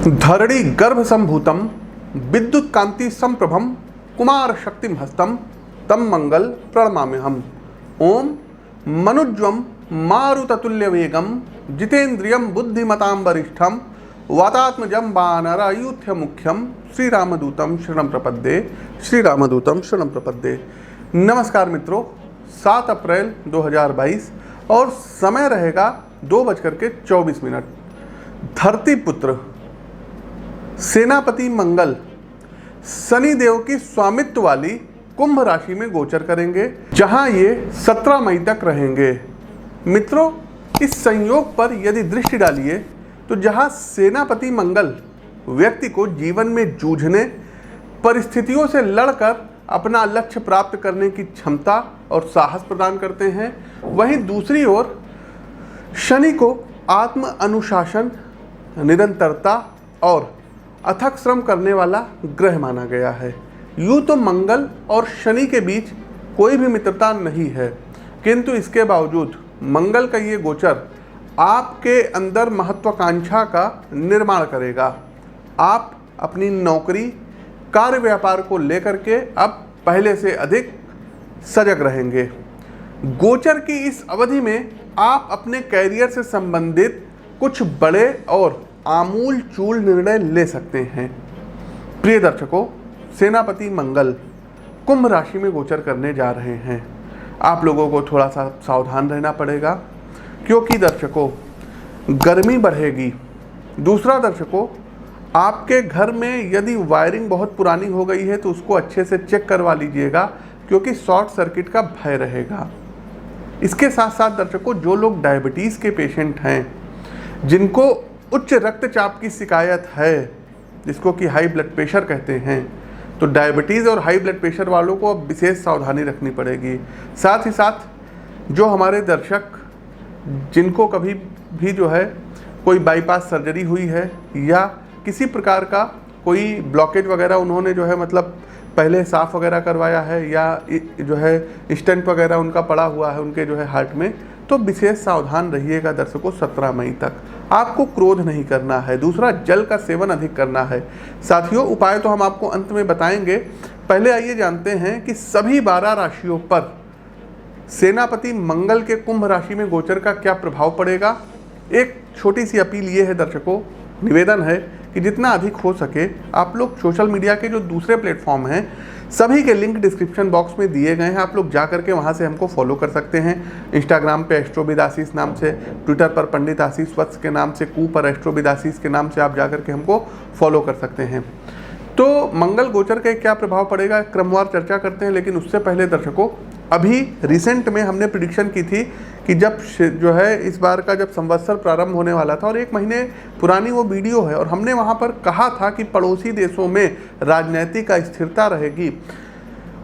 धरणी गर्भ संभूतम विद्युत कांति संप्रभम कुमार शक्तिम हस्तम तम मंगल प्रणमाम्यहम्। ओम मनुज्वम मारुततुल्य वेगम जितेन्द्रियम बुद्धिमतां वरिष्ठम वातात्मजं वानरायूथ्य मुख्यम श्रीरामदूतम शरणं प्रपद्ये। श्रीरामदूतम शरणं प्रपद्ये। नमस्कार मित्रों, 7 अप्रैल 2022 और समय रहेगा 2:24। धरती पुत्र सेनापति मंगल शनि देव की स्वामित्व वाली कुंभ राशि में गोचर करेंगे, जहां ये 17 मई तक रहेंगे। मित्रों, इस संयोग पर यदि दृष्टि डालिए तो जहां सेनापति मंगल व्यक्ति को जीवन में जूझने, परिस्थितियों से लड़कर अपना लक्ष्य प्राप्त करने की क्षमता और साहस प्रदान करते हैं, वहीं दूसरी ओर शनि को आत्म अनुशासन, निरंतरता और अथक श्रम करने वाला ग्रह माना गया है। यूँ तो मंगल और शनि के बीच कोई भी मित्रता नहीं है, किंतु इसके बावजूद मंगल का ये गोचर आपके अंदर महत्वाकांक्षा का निर्माण करेगा। आप अपनी नौकरी, कार्य व्यापार को लेकर के अब पहले से अधिक सजग रहेंगे। गोचर की इस अवधि में आप अपने कैरियर से संबंधित कुछ बड़े और आमूल चूल निर्णय ले सकते हैं। प्रिय दर्शकों, सेनापति मंगल कुंभ राशि में गोचर करने जा रहे हैं। आप लोगों को थोड़ा सा सावधान रहना पड़ेगा, क्योंकि दर्शकों गर्मी बढ़ेगी। दूसरा दर्शकों, आपके घर में यदि वायरिंग बहुत पुरानी हो गई है तो उसको अच्छे से चेक करवा लीजिएगा, क्योंकि शॉर्ट सर्किट का भय रहेगा। इसके साथ साथ दर्शकों, जो लोग डायबिटीज़ के पेशेंट हैं, जिनको उच्च रक्तचाप की शिकायत है, जिसको कि हाई ब्लड प्रेशर कहते हैं, तो डायबिटीज़ और हाई ब्लड प्रेशर वालों को अब विशेष सावधानी रखनी पड़ेगी। साथ ही साथ जो हमारे दर्शक जिनको कभी भी जो है कोई बाईपास सर्जरी हुई है या किसी प्रकार का कोई ब्लॉकेज वगैरह उन्होंने जो है मतलब पहले साफ़ वगैरह करवाया है, या जो है स्टेंट वगैरह उनका पड़ा हुआ है उनके जो है हार्ट में, तो विशेष सावधान रहिएगा दर्शकों। 17 मई तक आपको क्रोध नहीं करना है। दूसरा, जल का सेवन अधिक करना है। साथियों, उपाय तो हम आपको अंत में बताएंगे। पहले आइए जानते हैं कि सभी 12 राशियों पर सेनापति मंगल के कुंभ राशि में गोचर का क्या प्रभाव पड़ेगा। एक छोटी सी अपील ये है दर्शकों, निवेदन है कि जितना अधिक हो सके आप लोग सोशल मीडिया के जो दूसरे प्लेटफॉर्म हैं सभी के लिंक डिस्क्रिप्शन बॉक्स में दिए गए हैं। आप लोग जा करके वहां से हमको फॉलो कर सकते हैं। इंस्टाग्राम पे एस्ट्रोविद आशीष नाम से, ट्विटर पर पंडित आशीष वत्स के नाम से, कू पर एस्ट्रोविद आशीष के नाम से आप जा करके हमको फॉलो कर सकते हैं। तो मंगल गोचर का क्या प्रभाव पड़ेगा क्रमवार चर्चा करते हैं, लेकिन उससे पहले दर्शकों, अभी रिसेंट में हमने प्रिडिक्शन की थी कि जब जो है इस बार का जब संवत्सर प्रारंभ होने वाला था, और 1 महीने पुरानी वो वीडियो है, और हमने वहाँ पर कहा था कि पड़ोसी देशों में राजनीतिक अस्थिरता रहेगी।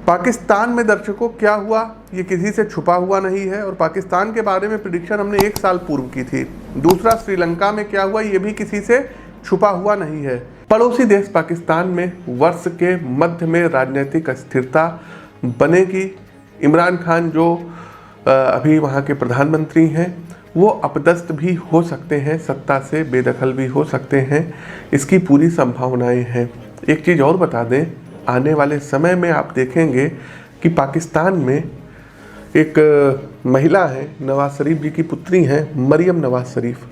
पाकिस्तान में दर्शकों क्या हुआ, ये किसी से छुपा हुआ नहीं है, और पाकिस्तान के बारे में प्रिडिक्शन हमने 1 साल पूर्व की थी। दूसरा, श्रीलंका में क्या हुआ, ये भी किसी से छुपा हुआ नहीं है। पड़ोसी देश पाकिस्तान में वर्ष के मध्य में राजनीतिक अस्थिरता बनेगी। इमरान खान जो अभी वहाँ के प्रधानमंत्री हैं, वो अपदस्थ भी हो सकते हैं, सत्ता से बेदखल भी हो सकते हैं। इसकी पूरी संभावनाएं हैं। एक चीज़ और बता दें, आने वाले समय में आप देखेंगे कि पाकिस्तान में एक महिला है, नवाज शरीफ जी की पुत्री हैं, मरियम नवाज शरीफ।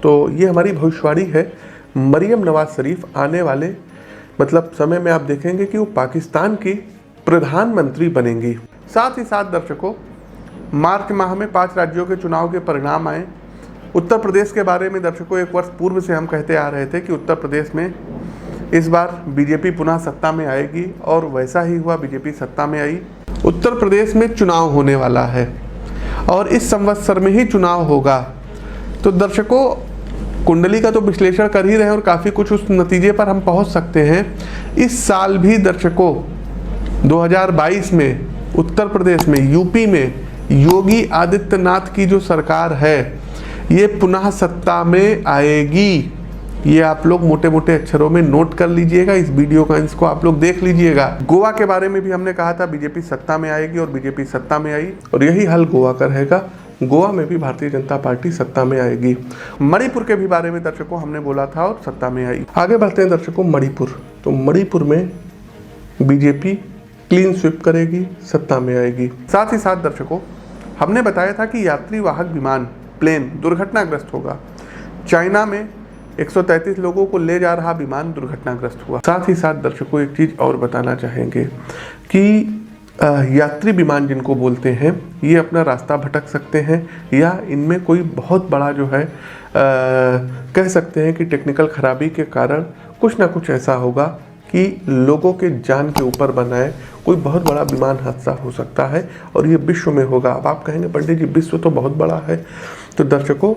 तो ये हमारी भविष्यवाणी है। मरियम नवाज शरीफ आने वाले मतलब समय में आप देखेंगे कि वो पाकिस्तान की प्रधानमंत्री बनेंगी। साथ ही साथ दर्शकों, मार्च माह में 5 राज्यों के चुनाव के परिणाम आए। उत्तर प्रदेश के बारे में दर्शकों 1 वर्ष पूर्व से हम कहते आ रहे थे कि उत्तर प्रदेश में इस बार बीजेपी पुनः सत्ता में आएगी, और वैसा ही हुआ, बीजेपी सत्ता में आई। उत्तर प्रदेश में चुनाव होने वाला है और इस संवत्सर में ही चुनाव होगा। तो दर्शकों, कुंडली का तो विश्लेषण कर ही रहे हैं और काफ़ी कुछ उस नतीजे पर हम पहुंच सकते हैं। इस साल भी दर्शकों 2022 में उत्तर प्रदेश में, यूपी में योगी आदित्यनाथ की जो सरकार है, ये पुनः सत्ता में आएगी। ये आप लोग मोटे मोटे अक्षरों में नोट कर लीजिएगा। इस वीडियो का इसको आप लोग देख लीजिएगा। गोवा के बारे में भी हमने कहा था बीजेपी सत्ता में आएगी, और बीजेपी सत्ता में आई, और यही हाल गोवा का रहेगा। गोवा में भी भारतीय जनता पार्टी सत्ता में आएगी। मणिपुर के भी बारे में दर्शकों हमने बोला था और सत्ता में आई। आगे बढ़ते हैं दर्शकों मणिपुर। तो मणिपुर में बीजेपी क्लीन स्वीप करेगी, सत्ता में आएगी। साथ ही साथ दर्शकों हमने बताया था कि यात्री वाहक विमान प्लेन दुर्घटनाग्रस्त होगा। चाइना में 133 लोगों को ले जा रहा विमान दुर्घटनाग्रस्त हुआ। साथ ही साथ दर्शकों एक चीज़ और बताना चाहेंगे कि यात्री विमान जिनको बोलते हैं ये अपना रास्ता भटक सकते हैं या इनमें कोई बहुत बड़ा जो है कह सकते हैं कि टेक्निकल खराबी के कारण कुछ ना कुछ ऐसा होगा कि लोगों के जान के ऊपर बनाए कोई बहुत बड़ा विमान हादसा हो सकता है और ये विश्व में होगा। अब आप कहेंगे पंडित जी विश्व तो बहुत बड़ा है। तो दर्शकों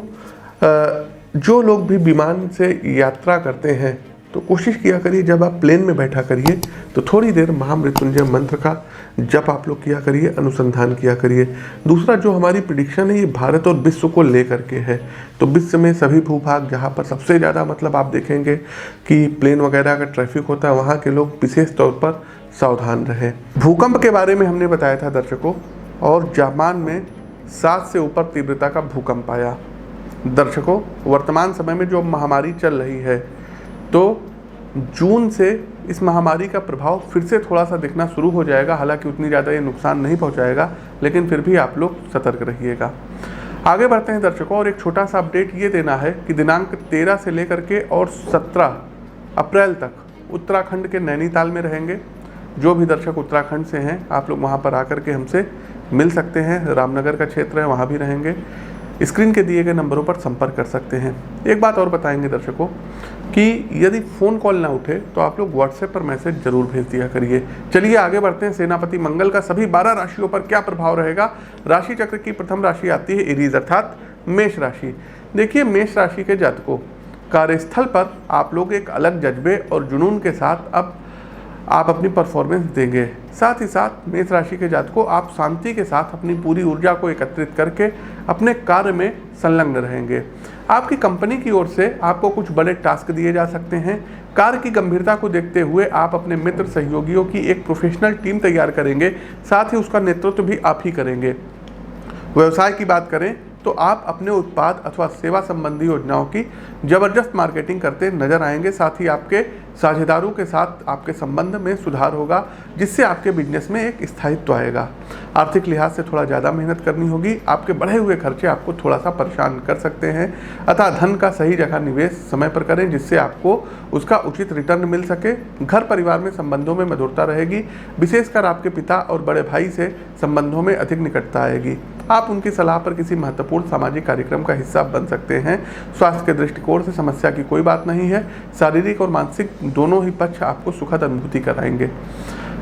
जो लोग भी विमान से यात्रा करते हैं तो कोशिश किया करिए जब आप प्लेन में बैठा करिए तो थोड़ी देर महामृत्युंजय मंत्र का जप आप लोग किया करिए, अनुसंधान किया करिए। दूसरा जो हमारी प्रेडिक्शन है ये भारत और विश्व को लेकर के है। तो विश्व में सभी भूभाग जहाँ पर सबसे ज़्यादा मतलब आप देखेंगे कि प्लेन वगैरह का ट्रैफिक होता है वहाँ के लोग विशेष तौर पर सावधान रहें। भूकंप के बारे में हमने बताया था दर्शकों, और जापान में 7 से ऊपर तीव्रता का भूकंप आया। दर्शकों वर्तमान समय में जो महामारी चल रही है तो जून से इस महामारी का प्रभाव फिर से थोड़ा सा दिखना शुरू हो जाएगा। हालांकि उतनी ज़्यादा ये नुकसान नहीं पहुंचाएगा, लेकिन फिर भी आप लोग सतर्क रहिएगा। आगे बढ़ते हैं दर्शकों, और एक छोटा सा अपडेट ये देना है कि दिनांक 13 से लेकर के और 17 अप्रैल तक उत्तराखंड के नैनीताल में रहेंगे। जो भी दर्शक उत्तराखंड से हैं आप लोग वहाँ पर आकर के हमसे मिल सकते हैं। रामनगर का क्षेत्र है वहाँ भी रहेंगे। स्क्रीन के दिए गए नंबरों पर संपर्क कर सकते हैं। एक बात और बताएंगे दर्शकों कि यदि फ़ोन कॉल ना उठे तो आप लोग व्हाट्सएप पर मैसेज जरूर भेज दिया करिए। चलिए आगे बढ़ते हैं। सेनापति मंगल का सभी 12 राशियों पर क्या प्रभाव रहेगा। राशि चक्र की प्रथम राशि आती है एरीज अर्थात मेष राशि। देखिए मेष राशि के जातकों कार्यस्थल पर आप लोग एक अलग जज्बे और जुनून के साथ अब आप अपनी परफॉर्मेंस देंगे। साथ ही साथ मेष राशि के जातकों आप शांति के साथ अपनी पूरी ऊर्जा को एकत्रित करके अपने कार्य में संलग्न रहेंगे। आपकी कंपनी की ओर से आपको कुछ बड़े टास्क दिए जा सकते हैं। कार्य की गंभीरता को देखते हुए आप अपने मित्र सहयोगियों की एक प्रोफेशनल टीम तैयार करेंगे, साथ ही उसका नेतृत्व भी आप ही करेंगे। व्यवसाय की बात करें तो आप अपने उत्पाद अथवा सेवा संबंधी योजनाओं की जबरदस्त मार्केटिंग करते नजर आएंगे। साथ ही आपके साझेदारों के साथ आपके संबंध में सुधार होगा, जिससे आपके बिजनेस में एक स्थायित्व आएगा। आर्थिक लिहाज से थोड़ा ज़्यादा मेहनत करनी होगी। आपके बढ़े हुए खर्चे आपको थोड़ा सा परेशान कर सकते हैं, अतः धन का सही जगह निवेश समय पर करें, जिससे आपको उसका उचित रिटर्न मिल सके। घर परिवार में संबंधों में मधुरता रहेगी। विशेषकर आपके पिता और बड़े भाई से संबंधों में अधिक निकटता आएगी। आप उनकी सलाह पर किसी महत्वपूर्ण सामाजिक कार्यक्रम का हिस्सा बन सकते हैं। स्वास्थ्य के दृष्टिकोण से समस्या की कोई बात नहीं है। शारीरिक और मानसिक दोनों ही पक्ष आपको सुखद अनुभूति कराएंगे।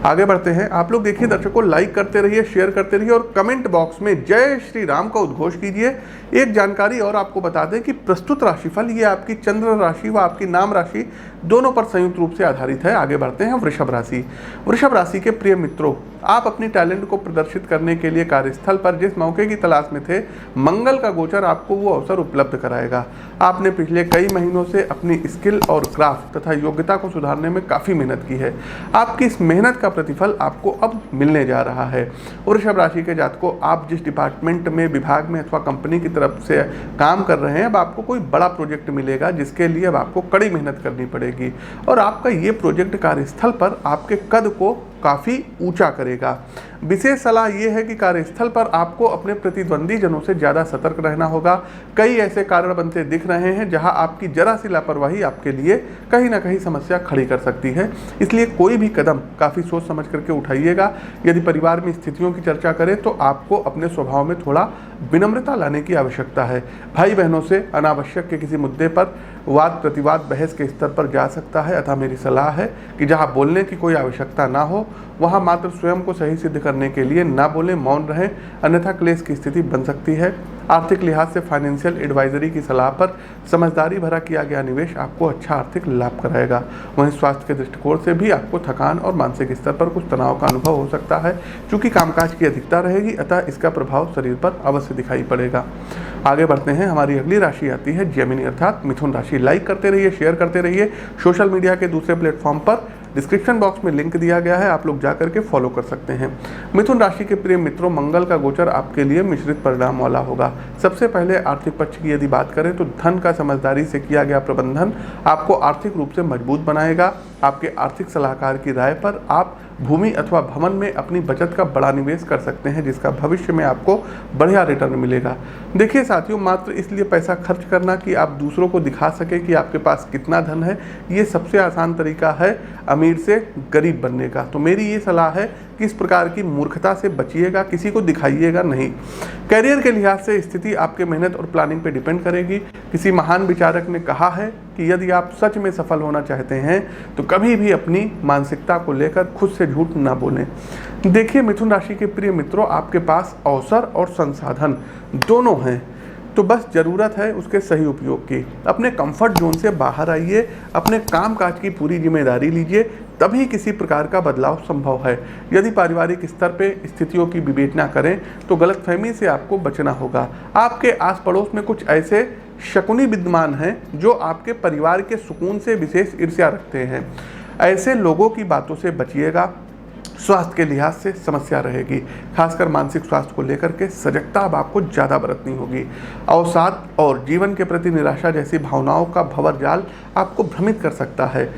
आगे बढ़ते हैं। आप लोग देखिए दर्शकों लाइक करते रहिए, शेयर करते रहिए और कमेंट बॉक्स में जय श्री राम का उद्घोष कीजिए। एक जानकारी और आपको बता दें कि प्रस्तुत राशिफल ये आपकी चंद्र राशि व आपकी नाम राशि दोनों पर संयुक्त रूप से आधारित है। आगे बढ़ते हैं वृषभ राशि। वृषभ राशि के प्रिय मित्रों, आप अपनी टैलेंट को प्रदर्शित करने के लिए कार्यस्थल पर जिस मौके की तलाश में थे, मंगल का गोचर आपको वो अवसर उपलब्ध कराएगा। आपने पिछले कई महीनों से अपनी स्किल और क्राफ्ट तथा योग्यता को सुधारने में काफ़ी मेहनत की है। आपकी इस मेहनत का प्रतिफल आपको अब मिलने जा रहा है। वृषभ राशि के जातकों आप जिस डिपार्टमेंट में, विभाग में अथवा कंपनी की तरफ से काम कर रहे हैं, अब आपको कोई बड़ा प्रोजेक्ट मिलेगा, जिसके लिए अब आपको कड़ी मेहनत करनी पड़ेगी और आपका ये प्रोजेक्ट कार्यस्थल पर आपके कद को काफ़ी ऊंचा करेगा। विशेष सलाह ये है कि कार्यस्थल पर आपको अपने प्रतिद्वंदी जनों से ज़्यादा सतर्क रहना होगा। कई ऐसे कारण बनते दिख रहे हैं जहां आपकी जरा सी लापरवाही आपके लिए कहीं ना कहीं समस्या खड़ी कर सकती है। इसलिए कोई भी कदम काफ़ी सोच समझ करके उठाइएगा। यदि परिवार में स्थितियों की चर्चा करें तो आपको अपने स्वभाव में थोड़ा विनम्रता लाने की आवश्यकता है। भाई बहनों से अनावश्यक के किसी मुद्दे पर वाद प्रतिवाद बहस के स्तर पर जा सकता है, अतः मेरी सलाह है कि जहां बोलने की कोई आवश्यकता ना हो वहां मात्र स्वयं को सही सिद्ध करने के लिए ना बोलें, मौन रहें, अन्यथा क्लेश की स्थिति बन सकती है। आर्थिक लिहाज से फाइनेंशियल एडवाइजरी की सलाह पर समझदारी भरा किया गया निवेश आपको अच्छा आर्थिक लाभ कराएगा। वहीं स्वास्थ्य के दृष्टिकोण से भी आपको थकान और मानसिक स्तर पर कुछ तनाव का अनुभव हो सकता है। चूँकि कामकाज की अधिकता रहेगी, अतः इसका प्रभाव शरीर पर अवश्य दिखाई पड़ेगा। आगे बढ़ते हैं। हमारी अगली राशि आती है जेमिनी अर्थात मिथुन राशि। लाइक करते रहिए, शेयर करते रहिए, सोशल मीडिया के दूसरे प्लेटफॉर्म पर डिस्क्रिप्शन बॉक्स में लिंक दिया गया है, आप लोग जा करके फॉलो कर सकते हैं। मिथुन राशि के प्रिय मित्रों, मंगल का गोचर आपके लिए मिश्रित परिणाम वाला होगा। सबसे पहले आर्थिक पक्ष की यदि बात करें तो धन का समझदारी से किया गया प्रबंधन आपको आर्थिक रूप से मजबूत बनाएगा। आपके आर्थिक सलाहकार की राय पर आप भूमि अथवा भवन में अपनी बचत का बड़ा निवेश कर सकते हैं, जिसका भविष्य में आपको बढ़िया रिटर्न मिलेगा। देखिए साथियों, मात्र इसलिए पैसा खर्च करना कि आप दूसरों को दिखा सके कि आपके पास कितना धन है, ये सबसे आसान तरीका है अमीर से गरीब बनने का। तो मेरी ये सलाह है कि इस प्रकार की मूर्खता से बचिएगा, किसी को दिखाइएगा नहीं। कैरियर के लिहाज से स्थिति आपके मेहनत और प्लानिंग पे डिपेंड करेगी। किसी महान विचारक ने कहा है कि यदि आप सच में सफल होना चाहते हैं तो कभी भी अपनी मानसिकता को लेकर खुद से झूठ ना बोलें। देखिए मिथुन राशि के प्रिय मित्रों, आपके पास अवसर और संसाधन दोनों हैं, तो बस ज़रूरत है उसके सही उपयोग की। अपने कंफर्ट जोन से बाहर आइए, अपने कामकाज की पूरी जिम्मेदारी लीजिए, तभी किसी प्रकार का बदलाव संभव है। यदि पारिवारिक स्तर पे स्थितियों की विवेचना करें तो गलतफहमी से आपको बचना होगा। आपके आस पड़ोस में कुछ ऐसे शकुनी विद्यमान हैं जो आपके परिवार के सुकून से विशेष ईर्ष्या रखते हैं। ऐसे लोगों की बातों से बचिएगा। स्वास्थ्य के लिहाज से समस्या रहेगी, खासकर मानसिक स्वास्थ्य को लेकर के सजगता अब आपको ज़्यादा बरतनी होगी। अवसाद और जीवन के प्रति निराशा जैसी भावनाओं का भंवर जाल आपको भ्रमित कर सकता है।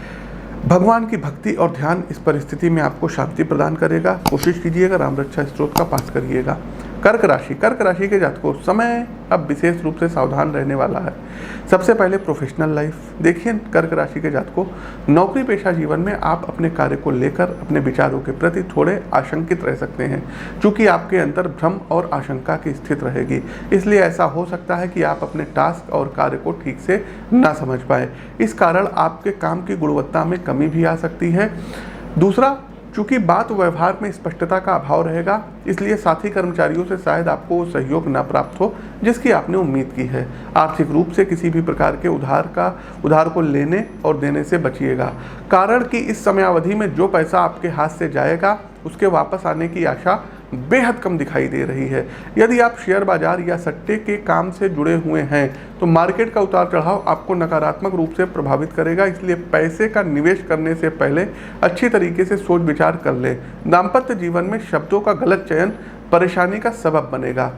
भगवान की भक्ति और ध्यान इस परिस्थिति में आपको शांति प्रदान करेगा। कोशिश कीजिएगा राम रक्षा स्त्रोत का पाठ करिएगा। कर्क राशि के जातकों, समय अब विशेष रूप से सावधान रहने वाला है। सबसे पहले प्रोफेशनल लाइफ देखिए, कर्क राशि के जातकों, नौकरी पेशा जीवन में आप अपने कार्य को लेकर अपने विचारों के प्रति थोड़े आशंकित रह सकते हैं, क्योंकि आपके अंदर भ्रम और आशंका की स्थिति रहेगी। इसलिए ऐसा हो सकता है कि आप अपने टास्क और कार्य को ठीक से ना समझ पाए। इस कारण आपके काम की गुणवत्ता में कमी भी आ सकती है। दूसरा, चूंकि बात व्यवहार में स्पष्टता का अभाव रहेगा, इसलिए साथी कर्मचारियों से शायद आपको वो सहयोग न प्राप्त हो जिसकी आपने उम्मीद की है। आर्थिक रूप से किसी भी प्रकार के उधार को लेने और देने से बचिएगा, कारण कि इस समयावधि में जो पैसा आपके हाथ से जाएगा उसके वापस आने की आशा बेहद कम दिखाई दे रही है। यदि आप शेयर बाजार या सट्टे के काम से जुड़े हुए हैं तो मार्केट का उतार चढ़ाव आपको नकारात्मक रूप से प्रभावित करेगा, इसलिए पैसे का निवेश करने से पहले अच्छी तरीके से सोच विचार कर लें। दाम्पत्य जीवन में शब्दों का गलत चयन परेशानी का सबब बनेगा।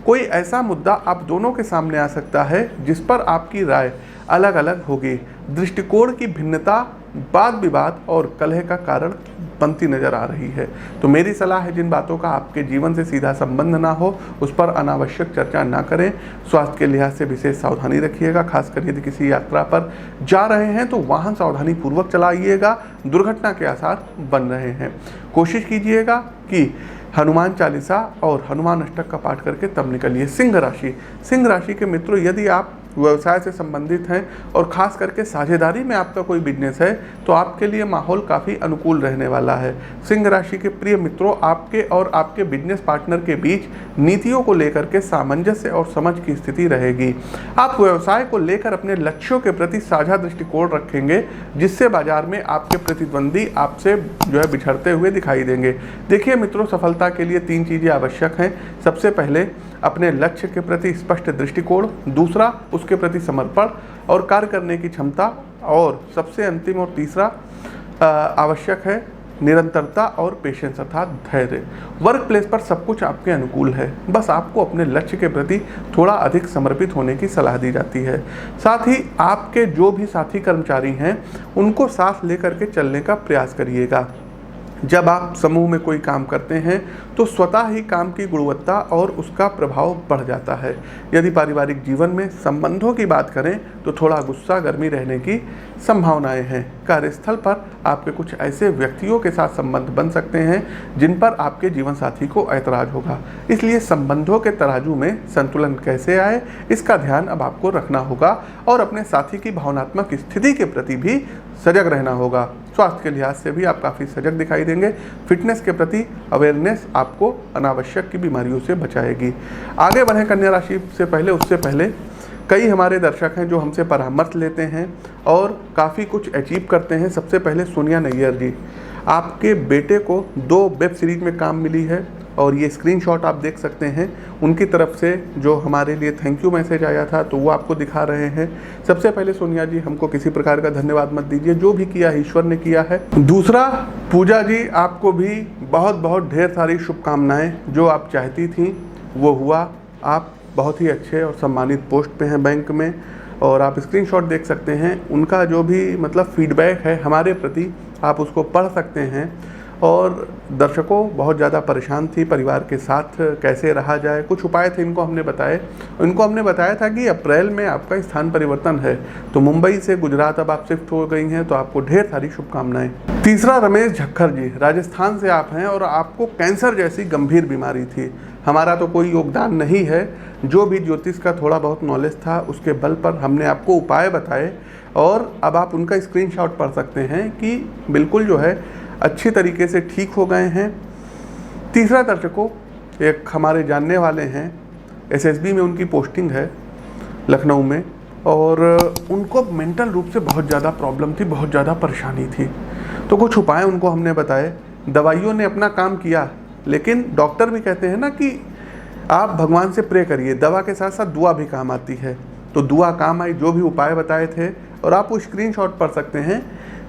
कोई ऐसा मुद्दा आप दोनों के सामने आ सकता है जिस पर आपकी राय अलग अलग होगी। दृष्टिकोण की भिन्नता वाद विवाद और कलह का कारण बनती नजर आ रही है। तो मेरी सलाह है, जिन बातों का आपके जीवन से सीधा संबंध ना हो उस पर अनावश्यक चर्चा ना करें। स्वास्थ्य के लिहाज से विशेष सावधानी रखिएगा, खासकर यदि किसी यात्रा पर जा रहे हैं तो वाहन सावधानी पूर्वक चलाइएगा, दुर्घटना के आसार बन रहे हैं। कोशिश कीजिएगा कि हनुमान चालीसा और हनुमान अष्टक का पाठ करके तब निकलिए। सिंह राशि के मित्रों, यदि आप व्यवसाय से संबंधित हैं और खास करके साझेदारी में आपका कोई बिजनेस है तो आपके लिए माहौल काफ़ी अनुकूल रहने वाला है। सिंह राशि के प्रिय मित्रों, आपके और आपके बिजनेस पार्टनर के बीच नीतियों को लेकर के सामंजस्य और समझ की स्थिति रहेगी। आप व्यवसाय को लेकर अपने लक्ष्यों के प्रति साझा दृष्टिकोण रखेंगे, जिससे बाजार में आपके प्रतिद्वंदी आपसे जो है बिछड़ते हुए दिखाई देंगे। देखिए मित्रों, सफलता के लिए 3 चीज़ें आवश्यक हैं। सबसे पहले अपने लक्ष्य के प्रति स्पष्ट दृष्टिकोण, दूसरा उसके प्रति समर्पण और कार्य करने की क्षमता, और सबसे अंतिम और तीसरा आवश्यक है निरंतरता और पेशेंस अर्थात धैर्य। वर्क प्लेस पर सब कुछ आपके अनुकूल है, बस आपको अपने लक्ष्य के प्रति थोड़ा अधिक समर्पित होने की सलाह दी जाती है। साथ ही आपके जो भी साथी कर्मचारी हैं उनको साथ लेकर के चलने का प्रयास करिएगा। जब आप समूह में कोई काम करते हैं तो स्वतः ही काम की गुणवत्ता और उसका प्रभाव बढ़ जाता है। यदि पारिवारिक जीवन में संबंधों की बात करें तो थोड़ा गुस्सा गर्मी रहने की संभावनाएं हैं। कार्यस्थल पर आपके कुछ ऐसे व्यक्तियों के साथ संबंध बन सकते हैं जिन पर आपके जीवन साथी को ऐतराज होगा, इसलिए संबंधों के तराजू में संतुलन कैसे आए इसका ध्यान अब आपको रखना होगा और अपने साथी की भावनात्मक स्थिति के प्रति भी सजग रहना होगा। स्वास्थ्य के लिहाज से भी आप काफ़ी सजग दिखाई देंगे। फिटनेस के प्रति अवेयरनेस आपको अनावश्यक की बीमारियों से बचाएगी। आगे बढ़ें कन्या राशि से पहले, उससे पहले कई हमारे दर्शक हैं जो हमसे परामर्श लेते हैं और काफ़ी कुछ अचीव करते हैं। सबसे पहले सोनिया नैयर जी, आपके बेटे को 2 वेब सीरीज में काम मिली है और ये स्क्रीनशॉट आप देख सकते हैं उनकी तरफ से जो हमारे लिए थैंक यू मैसेज आया था, तो वो आपको दिखा रहे हैं। सबसे पहले सोनिया जी, हमको किसी प्रकार का धन्यवाद मत दीजिए, जो भी किया है ईश्वर ने किया है। दूसरा, पूजा जी आपको भी बहुत बहुत ढेर सारी शुभकामनाएं। जो आप चाहती थी वो हुआ, आप बहुत ही अच्छे और सम्मानित पोस्ट पे हैं बैंक में, और आप स्क्रीनशॉट देख सकते हैं। उनका जो भी मतलब फीडबैक है हमारे प्रति, आप उसको पढ़ सकते हैं। और दर्शकों बहुत ज़्यादा परेशान थी, परिवार के साथ कैसे रहा जाए, कुछ उपाय थे इनको हमने बताए। इनको हमने बताया था कि अप्रैल में आपका स्थान परिवर्तन है, तो मुंबई से गुजरात अब आप शिफ्ट हो गई हैं, तो आपको ढेर सारी शुभकामनाएं। तीसरा, रमेश झक्खर जी, राजस्थान से आप हैं और आपको कैंसर जैसी गंभीर बीमारी थी। हमारा तो कोई योगदान नहीं है, जो भी ज्योतिष का थोड़ा बहुत नॉलेज था उसके बल पर हमने आपको उपाय बताए, और अब आप उनका स्क्रीनशॉट पढ़ सकते हैं कि बिल्कुल जो है अच्छी तरीके से ठीक हो गए हैं। तीसरा, दर्शकों एक हमारे जानने वाले हैं, एसएसबी में उनकी पोस्टिंग है लखनऊ में, और उनको मेंटल रूप से बहुत ज़्यादा प्रॉब्लम थी, बहुत ज़्यादा परेशानी थी। तो कुछ उपाय उनको हमने बताए। दवाइयों ने अपना काम किया, लेकिन डॉक्टर भी कहते हैं ना कि आप भगवान से प्रे करिए, दवा के साथ साथ दुआ भी काम आती है। तो दुआ काम आई, जो भी उपाय बताए थे, और आप वो स्क्रीनशॉट पढ़ सकते हैं।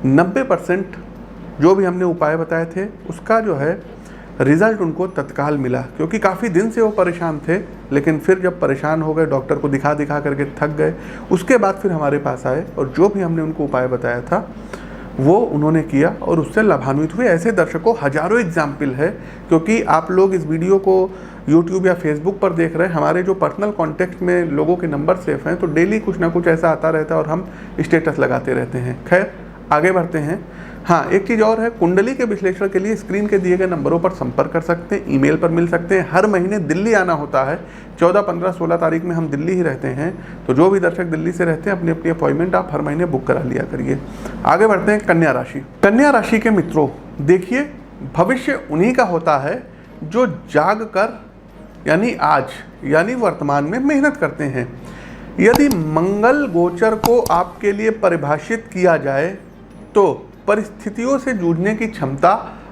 90% जो भी हमने उपाय बताए थे उसका जो है रिज़ल्ट उनको तत्काल मिला, क्योंकि काफ़ी दिन से वो परेशान थे, लेकिन फिर जब परेशान हो गए, डॉक्टर को दिखा दिखा करके थक गए, उसके बाद फिर हमारे पास आए, और जो भी हमने उनको उपाय बताया था वो उन्होंने किया और उससे लाभान्वित हुए। ऐसे दर्शकों हजारों एग्जाम्पल है, क्योंकि आप लोग इस वीडियो को यूट्यूब या फेसबुक पर देख रहे हैं, हमारे जो पर्सनल कॉन्टेक्ट में लोगों के नंबर सेफ हैं, तो डेली कुछ ना कुछ ऐसा आता रहता है और हम स्टेटस लगाते रहते हैं। खैर आगे बढ़ते हैं। हाँ, एक चीज़ और है, कुंडली के विश्लेषण के लिए स्क्रीन के दिए गए नंबरों पर संपर्क कर सकते हैं, ईमेल पर मिल सकते हैं। हर महीने दिल्ली आना होता है, 14, 15, 16 तारीख में हम दिल्ली ही रहते हैं, तो जो भी दर्शक दिल्ली से रहते हैं अपनी अपनी अपॉइंटमेंट आप हर महीने बुक करा लिया करिए। आगे बढ़ते हैं। कन्या राशि। कन्या राशि के मित्रों, देखिए भविष्य उन्हीं का होता है जो जाग कर यानी आज यानी वर्तमान में मेहनत करते हैं। यदि मंगल गोचर को आपके लिए परिभाषित किया जाए तो परिस्थितियों से जूझने की क्षमता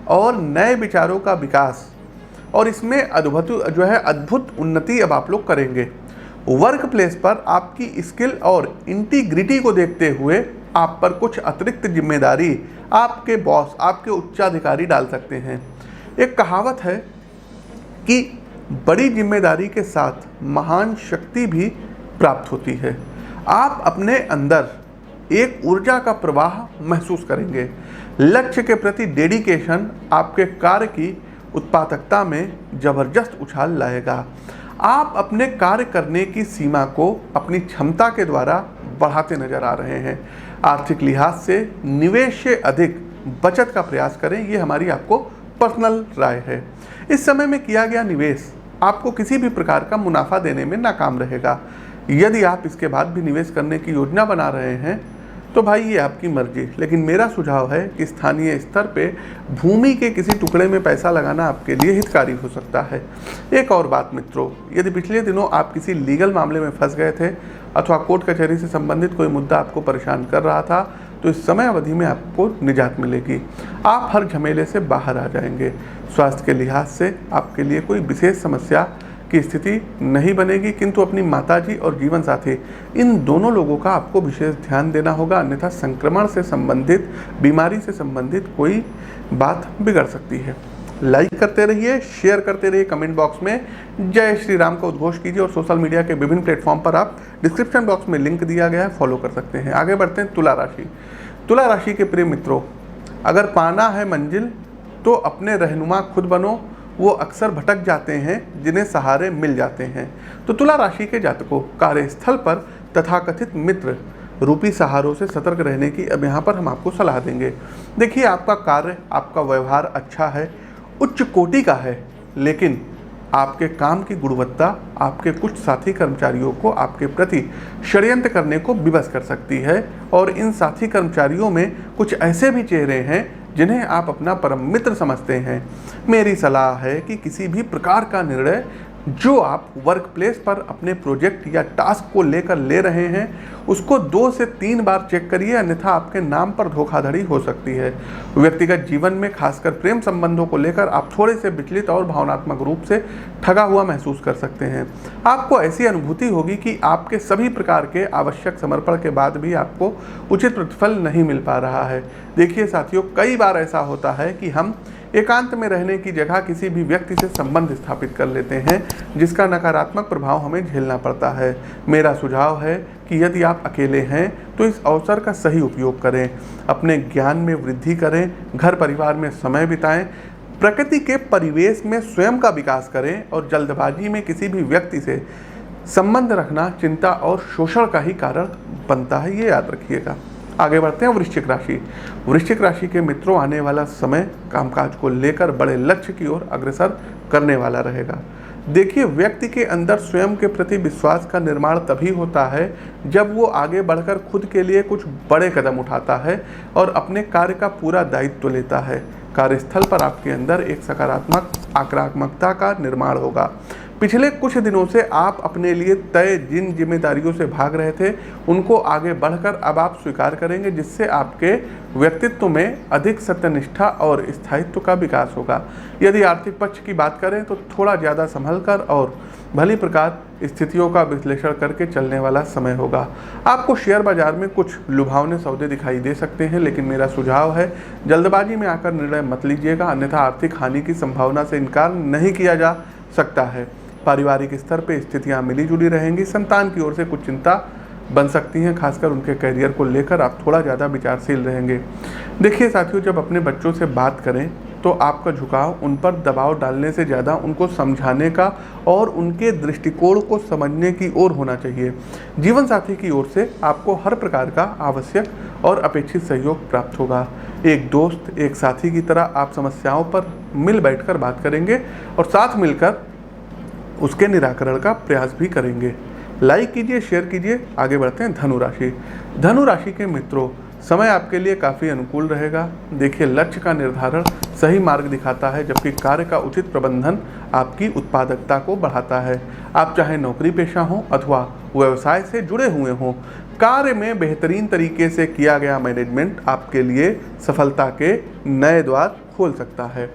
और नए विचारों का विकास, और इसमें अद्भुत उन्नति अब आप लोग करेंगे। वर्क प्लेस पर आपकी स्किल और इंटीग्रिटी को देखते हुए आप पर कुछ अतिरिक्त जिम्मेदारी आपके बॉस, आपके उच्चाधिकारी डाल सकते हैं। एक कहावत है कि बड़ी जिम्मेदारी के साथ महान शक्ति भी प्राप्त होती है। आप अपने अंदर एक ऊर्जा का प्रवाह महसूस करेंगे। लक्ष्य के प्रति डेडिकेशन आपके कार्य की उत्पादकता में जबरदस्त उछाल लाएगा। आप अपने कार्य करने की सीमा को अपनी क्षमता के द्वारा बढ़ाते नजर आ रहे हैं। आर्थिक लिहाज से निवेश से अधिक बचत का प्रयास करें, ये हमारी आपको पर्सनल राय है। इस समय में किया गया निवेश आपको किसी भी प्रकार का मुनाफा देने में नाकाम रहेगा। यदि आप इसके बाद भी निवेश करने की योजना बना रहे हैं तो भाई ये आपकी मर्जी, लेकिन मेरा सुझाव है कि स्थानीय स्तर पे भूमि के किसी टुकड़े में पैसा लगाना आपके लिए हितकारी हो सकता है। एक और बात मित्रों, यदि पिछले दिनों आप किसी लीगल मामले में फंस गए थे अथवा कोर्ट कचहरी से संबंधित कोई मुद्दा आपको परेशान कर रहा था, तो इस समय अवधि में आपको निजात मिलेगी। आप हर झमेले से बाहर आ जाएंगे। स्वास्थ्य के लिहाज से आपके लिए कोई विशेष समस्या की स्थिति नहीं बनेगी, किंतु अपनी माताजी और जीवन साथी इन दोनों लोगों का आपको विशेष ध्यान देना होगा, अन्यथा संक्रमण से संबंधित, बीमारी से संबंधित कोई बात बिगड़ सकती है। लाइक करते रहिए, शेयर करते रहिए, कमेंट बॉक्स में जय श्री राम का उद्घोष कीजिए, और सोशल मीडिया के विभिन्न प्लेटफॉर्म पर आप डिस्क्रिप्शन बॉक्स में लिंक दिया गया है, फॉलो कर सकते हैं। आगे बढ़ते हैं। तुला राशि। तुला राशि के प्रिय मित्रों, अगर पाना है मंजिल तो अपने रहनुमा खुद बनो। वो अक्सर भटक जाते हैं जिन्हें सहारे मिल जाते हैं। तो तुला राशि के जातकों, कार्यस्थल पर तथाकथित मित्र रूपी सहारों से सतर्क रहने की अब यहाँ पर हम आपको सलाह देंगे। देखिए, आपका कार्य, आपका व्यवहार अच्छा है, उच्च कोटि का है, लेकिन आपके काम की गुणवत्ता आपके कुछ साथी कर्मचारियों को आपके प्रति षड्यंत्र करने को विवश कर सकती है, और इन साथी कर्मचारियों में कुछ ऐसे भी चेहरे हैं जिन्हें आप अपना परम मित्र समझते हैं। मेरी सलाह है कि किसी भी प्रकार का निर्णय जो आप वर्क प्लेस पर अपने प्रोजेक्ट या टास्क को लेकर ले रहे हैं उसको 2 से 3 बार चेक करिए, अन्यथा आपके नाम पर धोखाधड़ी हो सकती है। व्यक्तिगत जीवन में खासकर प्रेम संबंधों को लेकर आप थोड़े से विचलित और भावनात्मक रूप से ठगा हुआ महसूस कर सकते हैं। आपको ऐसी अनुभूति होगी कि आपके सभी प्रकार के आवश्यक समर्पण के बाद भी आपको उचित प्रतिफल नहीं मिल पा रहा है। देखिए साथियों, कई बार ऐसा होता है कि हम एकांत में रहने की जगह किसी भी व्यक्ति से संबंध स्थापित कर लेते हैं, जिसका नकारात्मक प्रभाव हमें झेलना पड़ता है। मेरा सुझाव है कि यदि आप अकेले हैं तो इस अवसर का सही उपयोग करें, अपने ज्ञान में वृद्धि करें, घर परिवार में समय बिताएं, प्रकृति के परिवेश में स्वयं का विकास करें और जल्दबाजी में किसी भी व्यक्ति से संबंध रखना चिंता और शोषण का ही कारण बनता है, ये याद रखिएगा। आगे बढ़ते हैं वृश्चिक राशि। वृश्चिक राशि के मित्रों, आने वाला समय कामकाज को लेकर बड़े लक्ष्य की ओर अग्रसर करने वाला रहेगा। देखिए, व्यक्ति के अंदर स्वयं के प्रति विश्वास का निर्माण तभी होता है जब वो आगे बढ़कर खुद के लिए कुछ बड़े कदम उठाता है और अपने कार्य का पूरा दायित्व लेता है। कार्यस्थल पर आपके अंदर एक सकारात्मक आक्रामकता का निर्माण होगा। पिछले कुछ दिनों से आप अपने लिए तय जिन जिम्मेदारियों से भाग रहे थे उनको आगे बढ़कर अब आप स्वीकार करेंगे, जिससे आपके व्यक्तित्व में अधिक सत्यनिष्ठा और स्थायित्व का विकास होगा। यदि आर्थिक पक्ष की बात करें तो थोड़ा ज़्यादा संभल कर और भली प्रकार स्थितियों का विश्लेषण करके चलने वाला समय होगा। आपको शेयर बाजार में कुछ लुभावने सौदे दिखाई दे सकते हैं, लेकिन मेरा सुझाव है जल्दबाजी में आकर निर्णय मत लीजिएगा, अन्यथा आर्थिक हानि की संभावना से इनकार नहीं किया जा सकता है। पारिवारिक स्तर पे स्थितियां मिली जुली रहेंगी। संतान की ओर से कुछ चिंता बन सकती हैं, खासकर उनके करियर को लेकर आप थोड़ा ज़्यादा विचारशील रहेंगे। देखिए साथियों, जब अपने बच्चों से बात करें तो आपका झुकाव उन पर दबाव डालने से ज़्यादा उनको समझाने का और उनके दृष्टिकोण को समझने की ओर होना चाहिए। जीवन साथी की ओर से आपको हर प्रकार का आवश्यक और अपेक्षित सहयोग प्राप्त होगा। एक दोस्त, एक साथी की तरह आप समस्याओं पर मिल बैठकर बात करेंगे और साथ मिलकर उसके निराकरण का प्रयास भी करेंगे। लाइक कीजिए, शेयर कीजिए। आगे बढ़ते हैं धनु राशि। धनु राशि के मित्रों, समय आपके लिए काफ़ी अनुकूल रहेगा। देखिए, लक्ष्य का निर्धारण सही मार्ग दिखाता है, जबकि कार्य का उचित प्रबंधन आपकी उत्पादकता को बढ़ाता है। आप चाहे नौकरी पेशा हों अथवा व्यवसाय से जुड़े हुए हों, कार्य में बेहतरीन तरीके से किया गया मैनेजमेंट आपके लिए सफलता के नए द्वार खोल सकता है।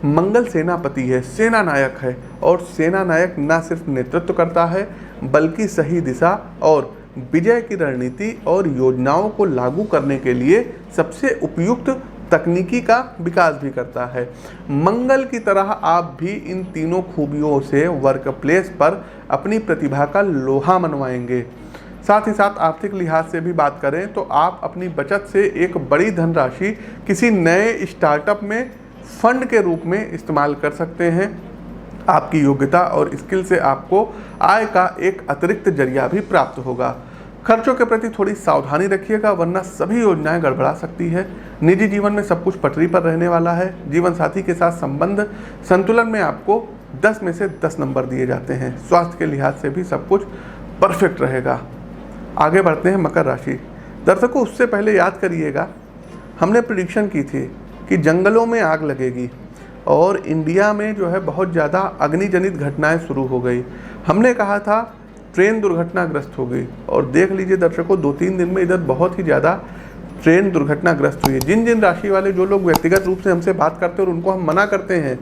मंगल सेनापति है, सेना नायक है, और सेना नायक न सिर्फ नेतृत्व करता है बल्कि सही दिशा और विजय की रणनीति और योजनाओं को लागू करने के लिए सबसे उपयुक्त तकनीकी का विकास भी करता है। मंगल की तरह आप भी इन तीनों खूबियों से वर्क प्लेस पर अपनी प्रतिभा का लोहा मनवाएंगे। साथ ही साथ आर्थिक लिहाज से भी बात करें तो आप अपनी बचत से एक बड़ी धनराशि किसी नए स्टार्टअप में फंड के रूप में इस्तेमाल कर सकते हैं। आपकी योग्यता और स्किल से आपको आय का एक अतिरिक्त जरिया भी प्राप्त होगा। खर्चों के प्रति थोड़ी सावधानी रखिएगा, वरना सभी योजनाएं गड़बड़ा सकती है। निजी जीवन में सब कुछ पटरी पर रहने वाला है। जीवन साथी के साथ संबंध संतुलन में आपको 10 में से 10 नंबर दिए जाते हैं। स्वास्थ्य के लिहाज से भी सब कुछ परफेक्ट रहेगा। आगे बढ़ते हैं मकर राशि। दर्शकों, उससे पहले याद करिएगा, हमने प्रेडिक्शन की थी कि जंगलों में आग लगेगी और इंडिया में जो है बहुत ज़्यादा अग्निजनित घटनाएं शुरू हो गई। हमने कहा था ट्रेन दुर्घटनाग्रस्त हो गई, और देख लीजिए दर्शकों, 2-3 दिन में इधर बहुत ही ज़्यादा ट्रेन दुर्घटनाग्रस्त हुई है। जिन जिन राशि वाले जो लोग व्यक्तिगत रूप से हमसे बात करते हैं और उनको हम मना करते हैं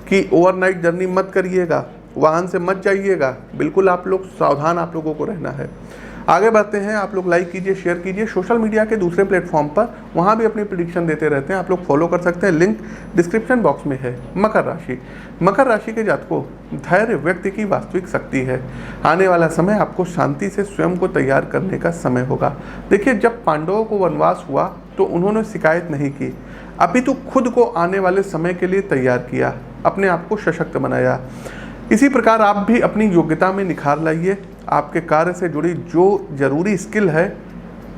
कि ओवरनाइट जर्नी मत करिएगा, वाहन से मत जाइएगा, बिल्कुल आप लोग सावधान आप लोगों को रहना है। आगे बढ़ते हैं। आप लोग लाइक कीजिए, शेयर कीजिए। सोशल मीडिया के दूसरे प्लेटफॉर्म पर वहाँ भी अपनी प्रेडिक्शन देते रहते हैं, आप लोग फॉलो कर सकते हैं, लिंक डिस्क्रिप्शन बॉक्स में है। मकर राशि। मकर राशि के जातकों, धैर्य व्यक्ति की वास्तविक शक्ति है। आने वाला समय आपको शांति से स्वयं को तैयार करने का समय होगा। देखिए, जब पांडवों को वनवास हुआ तो उन्होंने शिकायत नहीं की, अपितु खुद को आने वाले समय के लिए तैयार किया, अपने आप को सशक्त बनाया। इसी प्रकार आप भी अपनी योग्यता में निखार लाइए। आपके कार्य से जुड़ी जो जरूरी स्किल है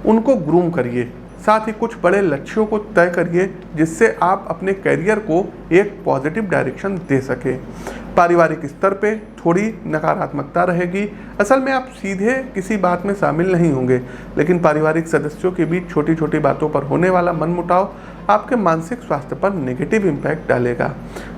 उनको ग्रूम करिए। साथ ही कुछ बड़े लक्ष्यों को तय करिए, जिससे आप अपने करियर को एक पॉजिटिव डायरेक्शन दे सकें। पारिवारिक स्तर पे थोड़ी नकारात्मकता रहेगी। असल में आप सीधे किसी बात में शामिल नहीं होंगे, लेकिन पारिवारिक सदस्यों के बीच छोटी छोटी बातों पर होने वाला मनमुटाव आपके मानसिक स्वास्थ्य पर नेगेटिव इम्पैक्ट डालेगा।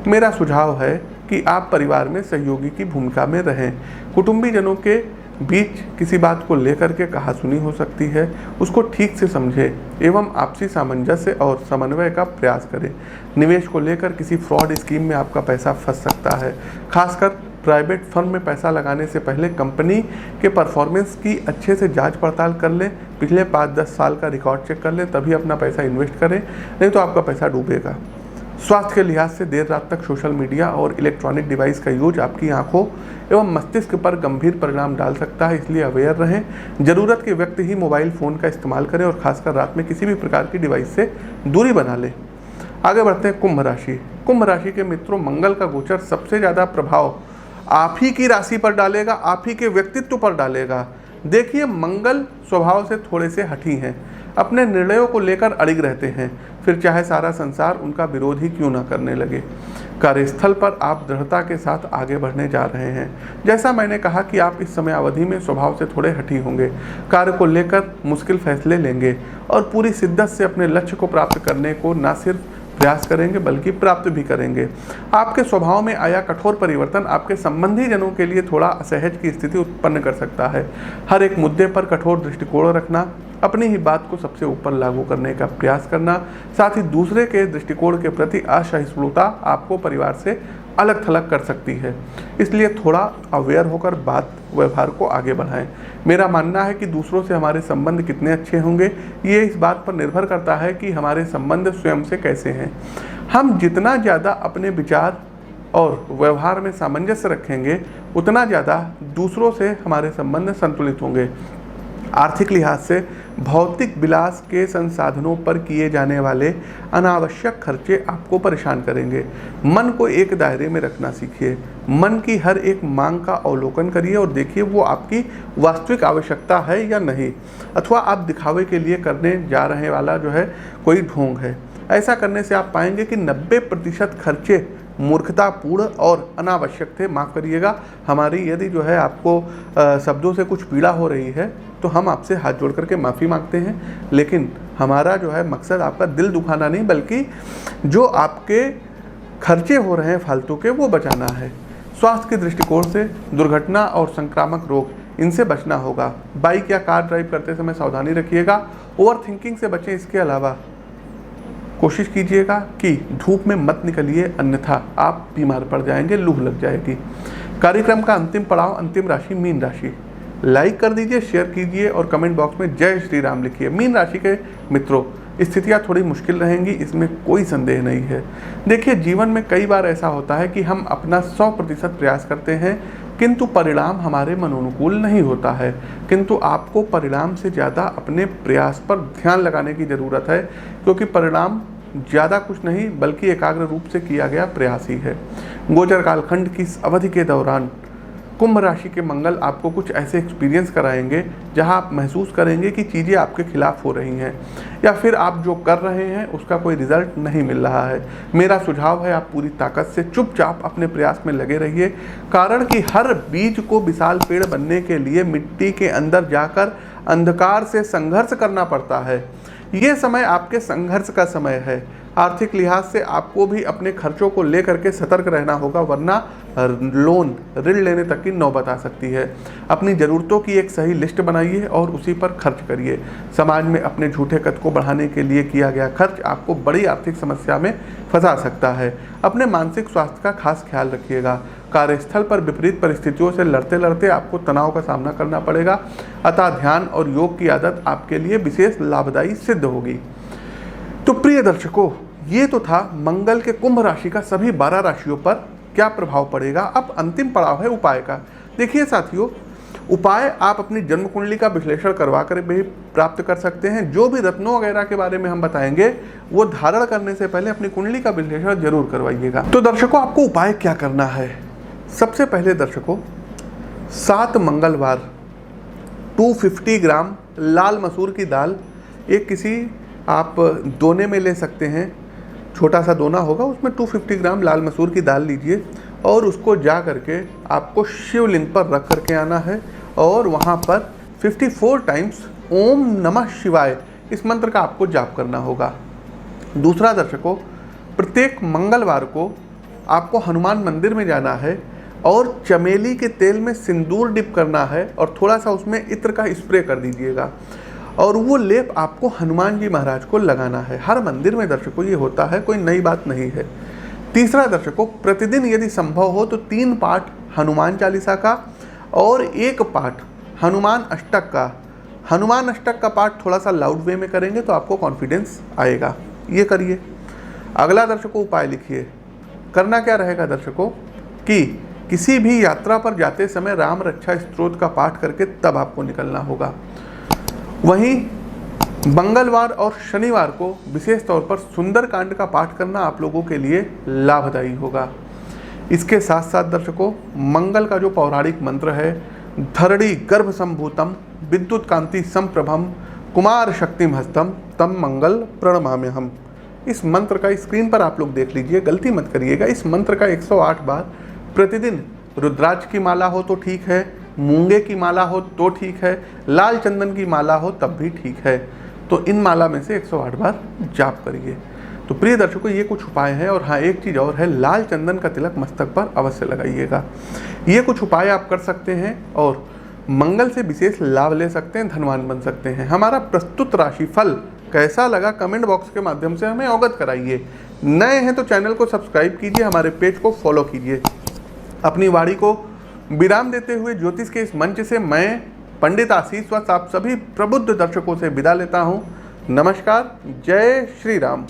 मेरा सुझाव है कि आप परिवार में सहयोगी की भूमिका में रहें। कुटुंबीजनों के बीच किसी बात को लेकर के कहासुनी हो सकती है, उसको ठीक से समझें एवं आपसी सामंजस्य और समन्वय का प्रयास करें। निवेश को लेकर किसी फ्रॉड स्कीम में आपका पैसा फंस सकता है। खासकर प्राइवेट फर्म में पैसा लगाने से पहले कंपनी के परफॉर्मेंस की अच्छे से जांच पड़ताल कर लें। पिछले 5-10 साल का रिकॉर्ड चेक कर लें, तभी अपना पैसा इन्वेस्ट करें, नहीं तो आपका पैसा डूबेगा। स्वास्थ्य के लिहाज से देर रात तक सोशल मीडिया और इलेक्ट्रॉनिक डिवाइस का यूज आपकी आंखों एवं मस्तिष्क पर गंभीर परिणाम डाल सकता है, इसलिए अवेयर रहें। जरूरत के व्यक्ति ही मोबाइल फ़ोन का इस्तेमाल करें और खासकर रात में किसी भी प्रकार की डिवाइस से दूरी बना लें। आगे बढ़ते हैं कुंभ राशि। कुंभ राशि के मित्रों, मंगल का गोचर सबसे ज़्यादा प्रभाव आप ही की राशि पर डालेगा, आप ही के व्यक्तित्व पर डालेगा। देखिए, मंगल स्वभाव से थोड़े से हठी हैं, अपने निर्णयों को लेकर अड़िग रहते हैं, फिर चाहे सारा संसार उनका विरोध ही क्यों ना करने लगे। कार्यस्थल पर आप दृढ़ता के साथ आगे बढ़ने जा रहे हैं। जैसा मैंने कहा कि आप इस समय अवधि में स्वभाव से थोड़े हठी होंगे, कार्य को लेकर मुश्किल फैसले लेंगे और पूरी शिद्दत से अपने लक्ष्य को प्राप्त करने को न सिर्फ प्रयास करेंगे बल्कि प्राप्त भी करेंगे। आपके स्वभाव में आया कठोर परिवर्तन आपके संबंधी जनों के लिए थोड़ा असहज की स्थिति उत्पन्न कर सकता है। हर एक मुद्दे पर कठोर दृष्टिकोण रखना, अपनी ही बात को सबसे ऊपर लागू करने का प्रयास करना, साथ ही दूसरे के दृष्टिकोण के प्रति असहिष्णुता आपको परिवार से अलग थलग कर सकती है। इसलिए थोड़ा अवेयर होकर बात व्यवहार को आगे बढ़ाएं। मेरा मानना है कि दूसरों से हमारे संबंध कितने अच्छे होंगे, ये इस बात पर निर्भर करता है कि हमारे संबंध स्वयं से कैसे हैं। हम जितना ज़्यादा अपने विचार और व्यवहार में सामंजस्य रखेंगे, उतना ज़्यादा दूसरों से हमारे संबंध संतुलित होंगे। आर्थिक लिहाज से भौतिक विलास के संसाधनों पर किए जाने वाले अनावश्यक खर्चे आपको परेशान करेंगे। मन को एक दायरे में रखना सीखिए। मन की हर एक मांग का अवलोकन करिए और देखिए वो आपकी वास्तविक आवश्यकता है या नहीं, अथवा आप दिखावे के लिए करने जा रहे वाला जो है कोई ढोंग है। ऐसा करने से आप पाएंगे कि 90% खर्चे मूर्खतापूर्ण और अनावश्यक थे। माफ़ करिएगा, हमारी यदि जो है आपको शब्दों से कुछ पीड़ा हो रही है तो हम आपसे हाथ जोड़ करके माफ़ी मांगते हैं, लेकिन हमारा जो है मकसद आपका दिल दुखाना नहीं, बल्कि जो आपके खर्चे हो रहे हैं फालतू के, वो बचाना है। स्वास्थ्य के दृष्टिकोण से दुर्घटना और संक्रामक रोग, इनसे बचना होगा। बाइक या कार ड्राइव करते समय सावधानी रखिएगा। ओवर थिंकिंग से बचें। इसके अलावा कोशिश कीजिएगा कि धूप में मत निकलिए, अन्यथा आप बीमार पड़ जाएंगे, लू लग जाएगी। कार्यक्रम का अंतिम पड़ाव, अंतिम राशि मीन राशि। लाइक कर दीजिए, शेयर कीजिए और कमेंट बॉक्स में जय श्री राम लिखिए। मीन राशि के मित्रों, स्थितियाँ थोड़ी मुश्किल रहेंगी, इसमें कोई संदेह नहीं है। देखिए, जीवन में कई बार ऐसा होता है कि हम अपना 100% प्रयास करते हैं, किंतु परिणाम हमारे मनोनुकूल नहीं होता है। किंतु आपको परिणाम से ज़्यादा अपने प्रयास पर ध्यान लगाने की ज़रूरत है, क्योंकि परिणाम ज़्यादा कुछ नहीं बल्कि एकाग्र रूप से किया गया प्रयास ही है। गोचर कालखंड की इस अवधि के दौरान कुंभ राशि के मंगल आपको कुछ ऐसे एक्सपीरियंस कराएंगे जहां आप महसूस करेंगे कि चीज़ें आपके खिलाफ हो रही हैं, या फिर आप जो कर रहे हैं उसका कोई रिजल्ट नहीं मिल रहा है। मेरा सुझाव है, आप पूरी ताकत से चुपचाप अपने प्रयास में लगे रहिए, कारण कि हर बीज को विशाल पेड़ बनने के लिए मिट्टी के अंदर जाकर अंधकार से संघर्ष करना पड़ता है। ये समय आपके संघर्ष का समय है। आर्थिक लिहाज से आपको भी अपने खर्चों को लेकर के सतर्क रहना होगा, वरना लोन ऋण लेने तक की नौबत आ सकती है। अपनी ज़रूरतों की एक सही लिस्ट बनाइए और उसी पर खर्च करिए। समाज में अपने झूठे कद को बढ़ाने के लिए किया गया खर्च आपको बड़ी आर्थिक समस्या में फंसा सकता है। अपने मानसिक स्वास्थ्य का खास ख्याल रखिएगा। कार्यस्थल पर विपरीत परिस्थितियों से लड़ते लड़ते आपको तनाव का सामना करना पड़ेगा, अतः ध्यान और योग की आदत आपके लिए विशेष लाभदायी सिद्ध होगी। तो प्रिय दर्शकों, ये तो था मंगल के कुंभ राशि का सभी 12 राशियों पर क्या प्रभाव पड़ेगा। अब अंतिम पड़ाव है उपाय का। देखिए साथियों, उपाय आप अपनी जन्म कुंडली का विश्लेषण करवा कर भी प्राप्त कर सकते हैं। जो भी रत्नों वगैरह के बारे में हम बताएंगे, वो धारण करने से पहले अपनी कुंडली का विश्लेषण जरूर करवाइएगा। तो दर्शकों, आपको उपाय क्या करना है। सबसे पहले दर्शकों, 7 मंगलवार 250 ग्राम लाल मसूर की दाल, एक किसी आप दोने में ले सकते हैं, छोटा सा दोना होगा, उसमें 250 ग्राम लाल मसूर की दाल लीजिए और उसको जा करके आपको शिवलिंग पर रख करके आना है और वहाँ पर 54 टाइम्स ओम नमः शिवाय इस मंत्र का आपको जाप करना होगा। दूसरा दर्शकों, प्रत्येक मंगलवार को आपको हनुमान मंदिर में जाना है और चमेली के तेल में सिंदूर डिप करना है और थोड़ा सा उसमें इत्र का स्प्रे कर दीजिएगा और वो लेप आपको हनुमान जी महाराज को लगाना है। हर मंदिर में दर्शकों ये होता है, कोई नई बात नहीं है। तीसरा दर्शकों, प्रतिदिन यदि संभव हो तो 3 पाठ हनुमान चालीसा का और 1 पाठ हनुमान अष्टक का। हनुमान अष्टक का पाठ थोड़ा सा लाउड वे में करेंगे तो आपको कॉन्फिडेंस आएगा, ये करिए। अगला दर्शकों उपाय लिखिए। करना क्या रहेगा दर्शकों कि किसी भी यात्रा पर जाते समय राम रक्षा स्तोत्र का पाठ करके तब आपको निकलना होगा। वहीं मंगलवार और शनिवार को विशेष तौर पर सुंदरकांड का पाठ करना आप लोगों के लिए लाभदायी होगा। इसके साथ साथ दर्शकों मंगल का जो पौराणिक मंत्र है, धरणी गर्भ संभूतम विद्युत कांति संप्रभम कुमार शक्तिम हस्तम तम मंगल प्रणमाम्यहम। इस मंत्र का स्क्रीन पर आप लोग देख लीजिए, गलती मत करिएगा। इस मंत्र का 108 बार प्रतिदिन, रुद्राक्ष की माला हो तो ठीक है, मूंगे की माला हो तो ठीक है, लाल चंदन की माला हो तब भी ठीक है, तो इन माला में से 108 बार जाप करिए। तो प्रिय दर्शकों ये कुछ उपाय हैं। और हाँ, एक चीज़ और है, लाल चंदन का तिलक मस्तक पर अवश्य लगाइएगा। ये कुछ उपाय आप कर सकते हैं और मंगल से विशेष लाभ ले सकते हैं, धनवान बन सकते हैं। हमारा प्रस्तुत राशिफल कैसा लगा कमेंट बॉक्स के माध्यम से हमें अवगत कराइए। नए हैं तो चैनल को सब्सक्राइब कीजिए, हमारे पेज को फॉलो कीजिए। अपनी वाणी को विराम देते हुए ज्योतिष के इस मंच से मैं पंडित आशीष वत्स आप सभी प्रबुद्ध दर्शकों से विदा लेता हूँ। नमस्कार, जय श्री राम।